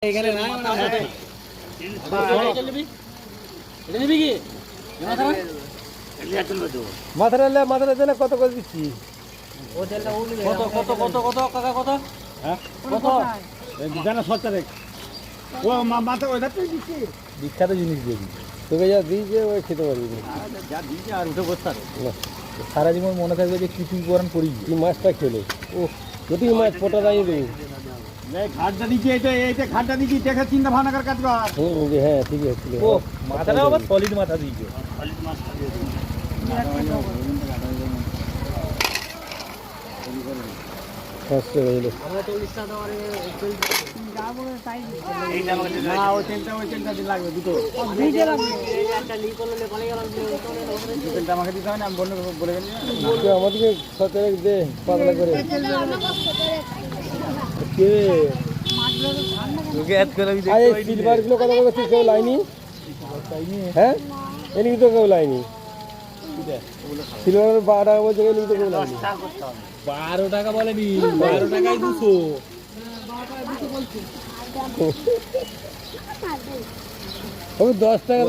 এখানে না মাথাটা দিলে কত করে দিচ্ছি? বিখ্যাত জিনিস দিয়ে তোকে যা দিয়েছে ওই খেতে পারবি আর উঠে বসতে সারা জীবন মনে থাকবে যে কিছু করান করি তুই মাছটা খেলে ও যদি মাছ পোটা দাঁড়িয়ে দেবো ঘাটটা দিচ্ছি এইটা ঘাটটা দিচ্ছি দেখে চিন্তা ভাবনা করে কাজ কর। হ্যাঁ ঠিক আছে ও মাথাটা আবার সলিড মাথা দিয়েছে। লাগবে দুটো আমাকে দিতে হয় না, আমি বলে গেলি আমাদেরকে সতেরো দে পাতলা করে সিলভার গুলো কথা বলছিস কেউ লাইনি হ্যাঁ এদিকে তো কেউ লাইনি সিলভার 12 টাকা বলছে এদিকে তো কেউ লাইনি 12 টাকা বলেনি 12 টাকায় 200 10 টাকা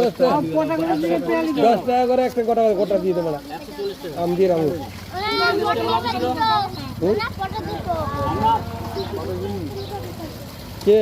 10 টাকা করে একটা গোটা দিয়ে দেবো না আম দিয়ে রাখবো কে